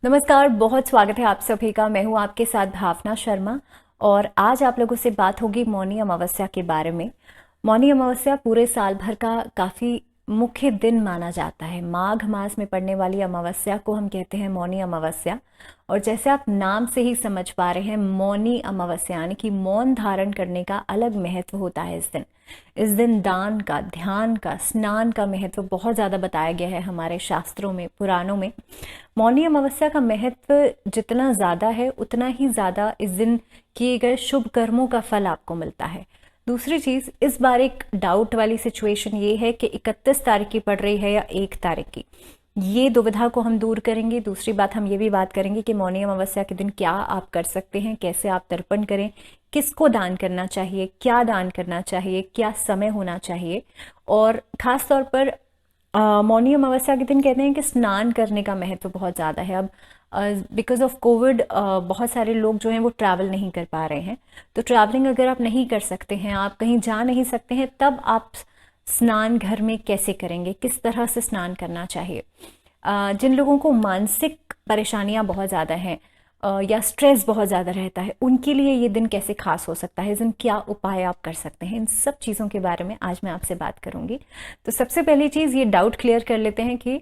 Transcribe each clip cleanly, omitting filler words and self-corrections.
नमस्कार, बहुत स्वागत है आप सभी का। मैं हूं आपके साथ भावना शर्मा और आज आप लोगों से बात होगी मौनी अमावस्या के बारे में। मौनी अमावस्या पूरे साल भर का काफ़ी मुख्य दिन माना जाता है। माघ मास में पड़ने वाली अमावस्या को हम कहते हैं मौनी अमावस्या। और जैसे आप नाम से ही समझ पा रहे हैं, मौनी अमावस्या यानी कि मौन धारण करने का अलग महत्व होता है इस दिन दान का, ध्यान का, स्नान का महत्व बहुत ज़्यादा बताया गया है हमारे शास्त्रों में, पुराणों में। मौनी अमावस्या का महत्व जितना ज़्यादा है उतना ही ज़्यादा इस दिन किए गए शुभ कर्मों का फल आपको मिलता है। दूसरी चीज़, इस बार एक डाउट वाली सिचुएशन ये है कि 31 तारीख की पड़ रही है या 1 तारीख की। ये दुविधा को हम दूर करेंगे। दूसरी बात, हम ये भी बात करेंगे कि मौनी अमावस्या के दिन क्या आप कर सकते हैं, कैसे आप तर्पण करें, किसको दान करना चाहिए, क्या दान करना चाहिए, क्या समय होना चाहिए। और ख़ास तौर पर मौनी अमावस्या के दिन कहते हैं कि स्नान करने का महत्व बहुत ज़्यादा है। अब बिकॉज ऑफ कोविड बहुत सारे लोग जो हैं वो ट्रैवल नहीं कर पा रहे हैं। तो ट्रैवलिंग अगर आप नहीं कर सकते हैं, आप कहीं जा नहीं सकते हैं, तब आप स्नान घर में कैसे करेंगे, किस तरह से स्नान करना चाहिए। जिन लोगों को मानसिक परेशानियां बहुत ज़्यादा हैं या स्ट्रेस बहुत ज़्यादा रहता है, उनके लिए ये दिन कैसे खास हो सकता है, इस दिन क्या उपाय आप कर सकते हैं, इन सब चीज़ों के बारे में आज मैं आपसे बात करूंगी। तो सबसे पहली चीज़, ये डाउट क्लियर कर लेते हैं कि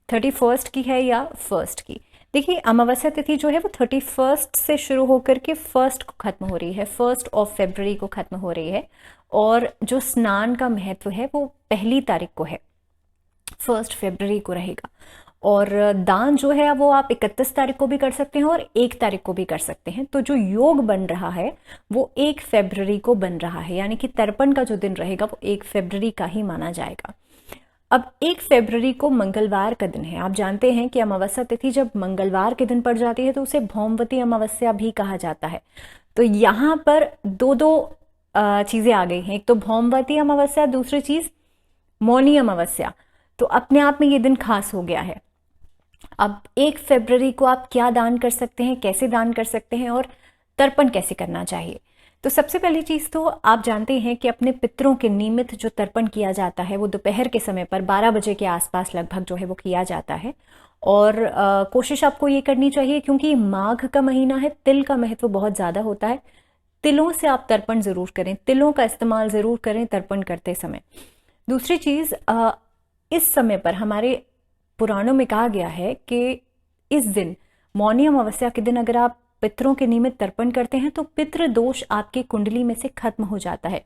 31st की है या फर्स्ट की। देखिए, अमावस्या तिथि जो है वो 31st से शुरू होकर के 1st को खत्म हो रही है, 1st ऑफ फरवरी को खत्म हो रही है। और जो स्नान का महत्व है वो 1 तारीख को है, 1 फरवरी को रहेगा। और दान जो है वो आप 31 तारीख को भी कर सकते हैं और 1 तारीख को भी कर सकते हैं। तो जो योग बन रहा है वो 1 फरवरी को बन रहा है, यानी कि तर्पण का जो दिन रहेगा वो 1 फरवरी का ही माना जाएगा। अब 1 फरवरी को मंगलवार का दिन है। आप जानते हैं कि अमावस्या तिथि जब मंगलवार के दिन पड़ जाती है तो उसे भौमवती अमावस्या भी कहा जाता है। तो यहाँ पर दो दो चीज़ें आ गई हैं। एक तो भौमवती अमावस्या, दूसरी चीज़ मौनी अमावस्या। तो अपने आप में ये दिन खास हो गया है। अब 1 फरवरी को आप क्या दान कर सकते हैं, कैसे दान कर सकते हैं और तर्पण कैसे करना चाहिए। तो सबसे पहली चीज़ तो आप जानते हैं कि अपने पितरों के निमित्त जो तर्पण किया जाता है वो दोपहर के समय पर 12 बजे के आसपास लगभग जो है वो किया जाता है। और कोशिश आपको ये करनी चाहिए, क्योंकि माघ का महीना है, तिल का महत्व बहुत ज़्यादा होता है। तिलों से आप तर्पण ज़रूर करें, तिलों का इस्तेमाल ज़रूर करें तर्पण करते समय। दूसरी चीज़, इस समय पर हमारे पुराणों में कहा गया है कि इस दिन, मौनी अमावस्या के दिन, अगर आप पितरों के निमित्त तर्पण करते हैं तो पितृ दोष आपकी कुंडली में से खत्म हो जाता है।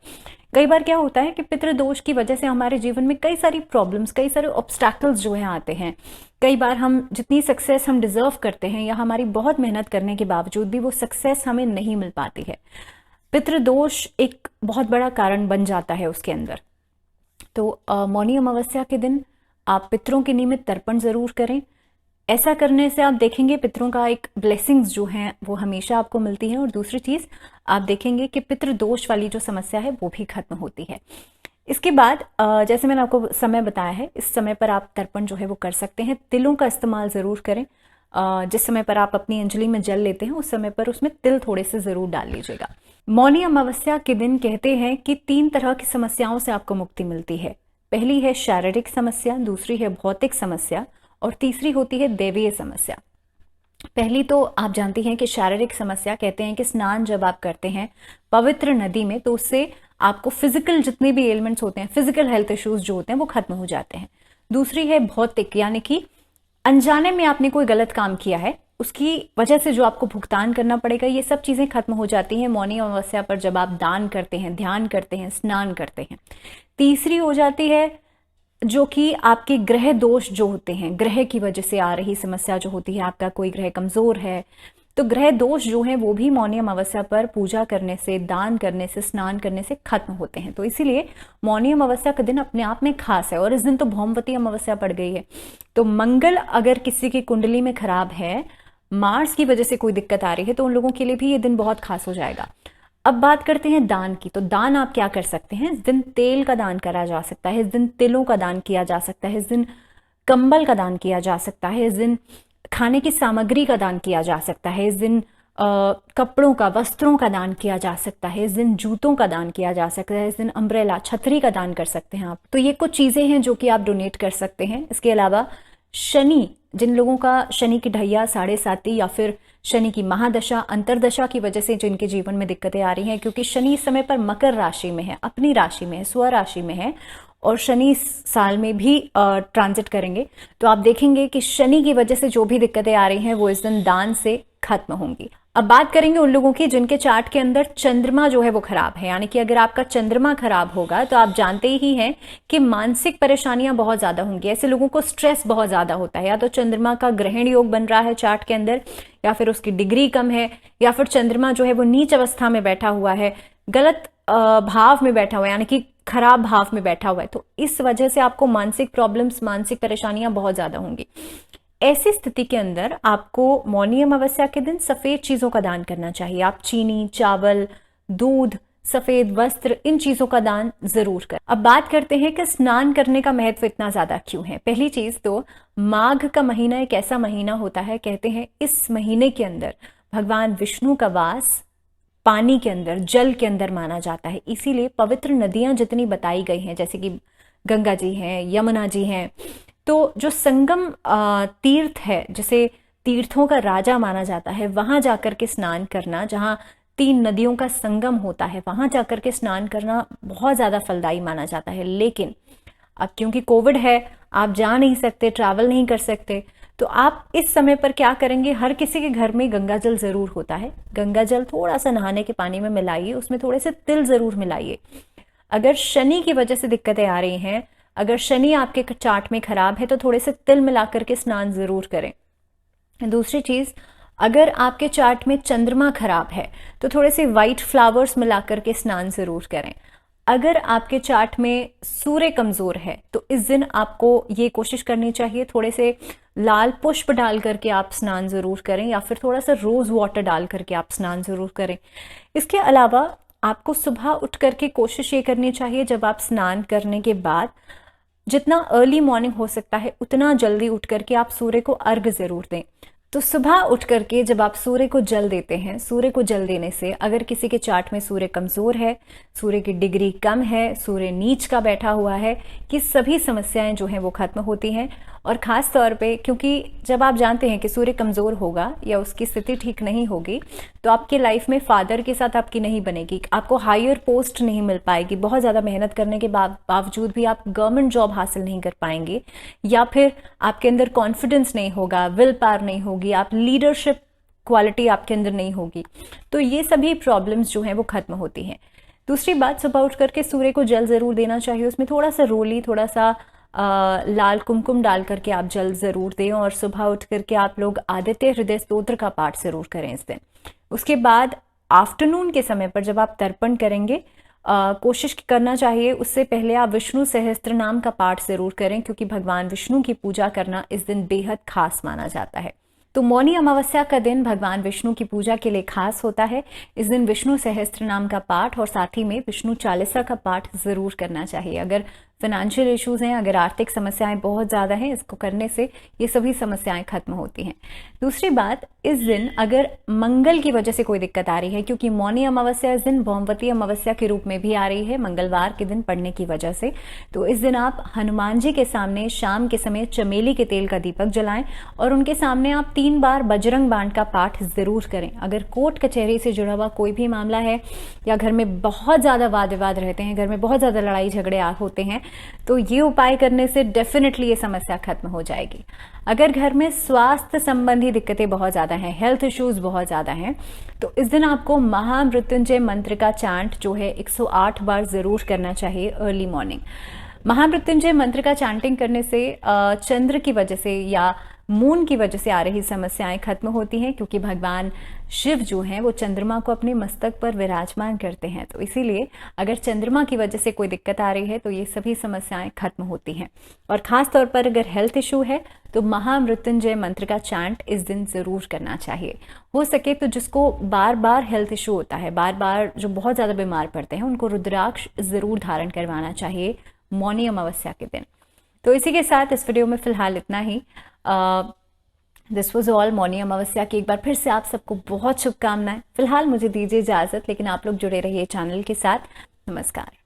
कई बार क्या होता है कि पितृ दोष की वजह से हमारे जीवन में कई सारी प्रॉब्लम्स, कई सारे ऑब्स्टैकल्स जो है आते हैं। कई बार हम जितनी सक्सेस हम डिजर्व करते हैं या हमारी बहुत मेहनत करने के बावजूद भी वो सक्सेस हमें नहीं मिल पाती है। पितृ दोष एक बहुत बड़ा कारण बन जाता है उसके अंदर। तो मौनी अमावस्या के दिन आप पितरों के निमित्त तर्पण जरूर करें। ऐसा करने से आप देखेंगे पितरों का एक ब्लेसिंग्स जो हैं वो हमेशा आपको मिलती है। और दूसरी चीज़, आप देखेंगे कि पितृ दोष वाली जो समस्या है वो भी खत्म होती है। इसके बाद जैसे मैंने आपको समय बताया है, इस समय पर आप तर्पण जो है वो कर सकते हैं। तिलों का इस्तेमाल ज़रूर करें। जिस समय पर आप अपनी अंजलि में जल लेते हैं उस समय पर उसमें तिल थोड़े से ज़रूर डाल लीजिएगा। मौनी अमावस्या के दिन कहते हैं कि 3 तरह की समस्याओं से आपको मुक्ति मिलती है। पहली है शारीरिक समस्या, दूसरी है भौतिक समस्या और तीसरी होती है दैवीय समस्या। पहली तो आप जानती हैं कि शारीरिक समस्या, कहते हैं कि स्नान जब आप करते हैं पवित्र नदी में तो उससे आपको फिजिकल जितने भी एलिमेंट्स होते हैं, फिजिकल हेल्थ इश्यूज जो होते हैं वो खत्म हो जाते हैं। दूसरी है भौतिक, यानी कि अनजाने में आपने कोई गलत काम किया है, उसकी वजह से जो आपको भुगतान करना पड़ेगा, ये सब चीजें खत्म हो जाती हैं मौनी अमावस्या पर जब आप दान करते हैं, ध्यान करते हैं, स्नान करते हैं। तीसरी हो जाती है जो कि आपके ग्रह दोष जो होते हैं, ग्रह की वजह से आ रही समस्या जो होती है, आपका कोई ग्रह कमजोर है तो ग्रह दोष जो है वो भी मौनी अमावस्या पर पूजा करने से, दान करने से, स्नान करने से खत्म होते हैं। तो इसीलिए मौनी अमावस्या का दिन अपने आप में खास है। और इस दिन तो भौमवती अमावस्या पड़ गई है। तो मंगल अगर किसी की कुंडली में खराब है, मार्स की वजह से कोई दिक्कत आ रही है, तो उन लोगों के लिए भी ये दिन बहुत खास हो जाएगा। अब बात करते हैं दान की। तो दान आप क्या कर सकते हैं। इस दिन तेल का दान करा जा सकता है, इस दिन तिलों का दान किया जा सकता है, इस दिन कंबल का दान किया जा सकता है, इस दिन खाने की सामग्री का दान किया जा सकता है, इस दिन कपड़ों का, वस्त्रों का दान किया जा सकता है, इस दिन जूतों का दान किया जा सकता है, इस दिन अम्ब्रेला, छतरी का दान कर सकते हैं आप। तो ये कुछ चीजें हैं जो कि आप डोनेट कर सकते हैं। इसके अलावा शनि जिन लोगों का शनि की ढैया, साढ़े साती या फिर शनि की महादशा, अंतरदशा की वजह से जिनके जीवन में दिक्कतें आ रही हैं, क्योंकि शनि इस समय पर मकर राशि में है, अपनी राशि में है, स्वराशि में है, और शनि इस साल में भी ट्रांजिट करेंगे, तो आप देखेंगे कि शनि की वजह से जो भी दिक्कतें आ रही हैं वो इस दिन दान से खत्म होंगी। अब बात करेंगे उन लोगों की जिनके चार्ट के अंदर चंद्रमा जो है वो खराब है, यानी कि अगर आपका चंद्रमा खराब होगा तो आप जानते ही हैं कि मानसिक परेशानियां बहुत ज्यादा होंगी। ऐसे लोगों को स्ट्रेस बहुत ज्यादा होता है, या तो चंद्रमा का ग्रहण योग बन रहा है चार्ट के अंदर, या फिर उसकी डिग्री कम है, या फिर चंद्रमा जो है वो नीच अवस्था में बैठा हुआ है, गलत भाव में बैठा हुआ है, यानी कि खराब भाव में बैठा हुआ है, तो इस वजह से आपको मानसिक प्रॉब्लम्स, मानसिक परेशानियां बहुत ज्यादा होंगी। ऐसी स्थिति के अंदर आपको मौनी अमावस्या के दिन सफेद चीजों का दान करना चाहिए। आप चीनी, चावल, दूध, सफेद वस्त्र, इन चीजों का दान जरूर करें। अब बात करते हैं कि स्नान करने का महत्व इतना ज्यादा क्यों है। पहली चीज तो माघ का महीना एक ऐसा महीना होता है, कहते हैं इस महीने के अंदर भगवान विष्णु का वास पानी के अंदर, जल के अंदर माना जाता है। इसीलिए पवित्र नदियां जितनी बताई गई हैं, जैसे कि गंगा जी हैं, यमुना जी हैं, तो जो संगम तीर्थ है, जिसे तीर्थों का राजा माना जाता है, वहां जाकर के स्नान करना, जहां 3 नदियों का संगम होता है, वहां जाकर के स्नान करना बहुत ज्यादा फलदायी माना जाता है। लेकिन अब क्योंकि कोविड है, आप जा नहीं सकते, ट्रैवल नहीं कर सकते, तो आप इस समय पर क्या करेंगे, हर किसी के घर में गंगा जल जरूर होता है। गंगा जल थोड़ा सा नहाने के पानी में मिलाइए, उसमें थोड़े से तिल जरूर मिलाइए। अगर शनि की वजह से दिक्कतें आ रही हैं, अगर शनि आपके चार्ट में खराब है, तो थोड़े से तिल मिलाकर के स्नान जरूर करें। दूसरी चीज, अगर आपके चार्ट में चंद्रमा खराब है तो थोड़े से व्हाइट फ्लावर्स मिलाकर के स्नान जरूर करें। अगर आपके चार्ट में सूर्य कमजोर है तो इस दिन आपको ये कोशिश करनी चाहिए, थोड़े से लाल पुष्प डाल करके आप स्नान जरूर करें, या फिर थोड़ा सा रोज वाटर डाल करके आप स्नान जरूर करें। इसके अलावा आपको सुबह उठ करके कोशिश ये करनी चाहिए, जब आप स्नान करने के बाद जितना अर्ली मॉर्निंग हो सकता है उतना जल्दी उठ करके आप सूर्य को अर्घ जरूर दें। तो सुबह उठ करके जब आप सूर्य को जल देते हैं, सूर्य को जल देने से अगर किसी के चार्ट में सूर्य कमजोर है, सूर्य की डिग्री कम है, सूर्य नीच का बैठा हुआ है, कि सभी समस्याएं जो हैं वो खत्म होती हैं। और खास तौर पे क्योंकि जब आप जानते हैं कि सूर्य कमजोर होगा या उसकी स्थिति ठीक नहीं होगी, तो आपके लाइफ में फादर के साथ आपकी नहीं बनेगी, आपको हायर पोस्ट नहीं मिल पाएगी, बहुत ज्यादा मेहनत करने के बावजूद भी आप गवर्नमेंट जॉब हासिल नहीं कर पाएंगे, या फिर आपके अंदर कॉन्फिडेंस नहीं होगा, विल पावर नहीं होगी, आप लीडरशिप क्वालिटी आपके अंदर नहीं होगी। तो ये सभी प्रॉब्लम्स जो हैं वो खत्म होती हैं। दूसरी बात, सुबह उठ करके सूर्य को जल जरूर देना चाहिए, उसमें थोड़ा सा रोली, थोड़ा सा लाल कुमकुम डाल करके आप जल जरूर दें, और सुबह उठ करके आप लोग आदित्य हृदय स्तोत्र का पाठ जरूर करें इस दिन। उसके बाद आफ्टरनून के समय पर जब आप तर्पण करेंगे, कोशिश करना चाहिए उससे पहले आप विष्णु सहस्त्र नाम का पाठ जरूर करें, क्योंकि भगवान विष्णु की पूजा करना इस दिन बेहद खास माना जाता है। तो मौनी अमावस्या का दिन भगवान विष्णु की पूजा के लिए खास होता है। इस दिन विष्णु सहस्त्र नाम का पाठ और साथ ही में विष्णु चालीसा का पाठ जरूर करना चाहिए। अगर फाइनेंशियल इश्यूज हैं, अगर आर्थिक समस्याएं बहुत ज्यादा हैं, इसको करने से ये सभी समस्याएं खत्म होती हैं। दूसरी बात, इस दिन अगर मंगल की वजह से कोई दिक्कत आ रही है, क्योंकि मौनी अमावस्या इस दिन भौमवती अमावस्या के रूप में भी आ रही है मंगलवार के दिन पड़ने की वजह से, तो इस दिन आप हनुमान जी के सामने शाम के समय चमेली के तेल का दीपक जलाएं और उनके सामने आप 3 बार बजरंग बाण का पाठ जरूर करें। अगर कोर्ट कचहरी से जुड़ा हुआ कोई भी मामला है, या घर में बहुत ज्यादा वाद विवाद रहते हैं, घर में बहुत ज्यादा लड़ाई झगड़े होते हैं, तो ये उपाय करने से डेफिनेटली ये समस्या खत्म हो जाएगी। अगर घर में स्वास्थ्य संबंधी दिक्कतें बहुत ज्यादा हैं, हेल्थ इश्यूज बहुत ज्यादा हैं, तो इस दिन आपको महामृत्युंजय मंत्र का चांट जो है 108 बार जरूर करना चाहिए अर्ली मॉर्निंग। महामृत्युंजय मंत्र का चैंटिंग करने से चंद्र की वजह से या मून की वजह से आ रही समस्याएं खत्म होती हैं, क्योंकि भगवान शिव जो हैं वो चंद्रमा को अपने मस्तक पर विराजमान करते हैं। तो इसीलिए अगर चंद्रमा की वजह से कोई दिक्कत आ रही है तो ये सभी समस्याएं खत्म होती हैं। और खास तौर पर अगर हेल्थ इशू है तो महामृत्युंजय मंत्र का चैंट इस दिन जरूर करना चाहिए। हो सके तो जिसको बार बार हेल्थ इशू होता है, बार बार जो बहुत ज्यादा बीमार पड़ते हैं, उनको रुद्राक्ष जरूर धारण करवाना चाहिए मौनी अमावस्या के दिन। तो इसी के साथ इस वीडियो में फिलहाल इतना ही। This was all Mauni Amavasya की एक बार फिर से आप सबको बहुत शुभकामनाएं। फिलहाल मुझे दीजिए इजाजत, लेकिन आप लोग जुड़े रहिए चैनल के साथ। नमस्कार।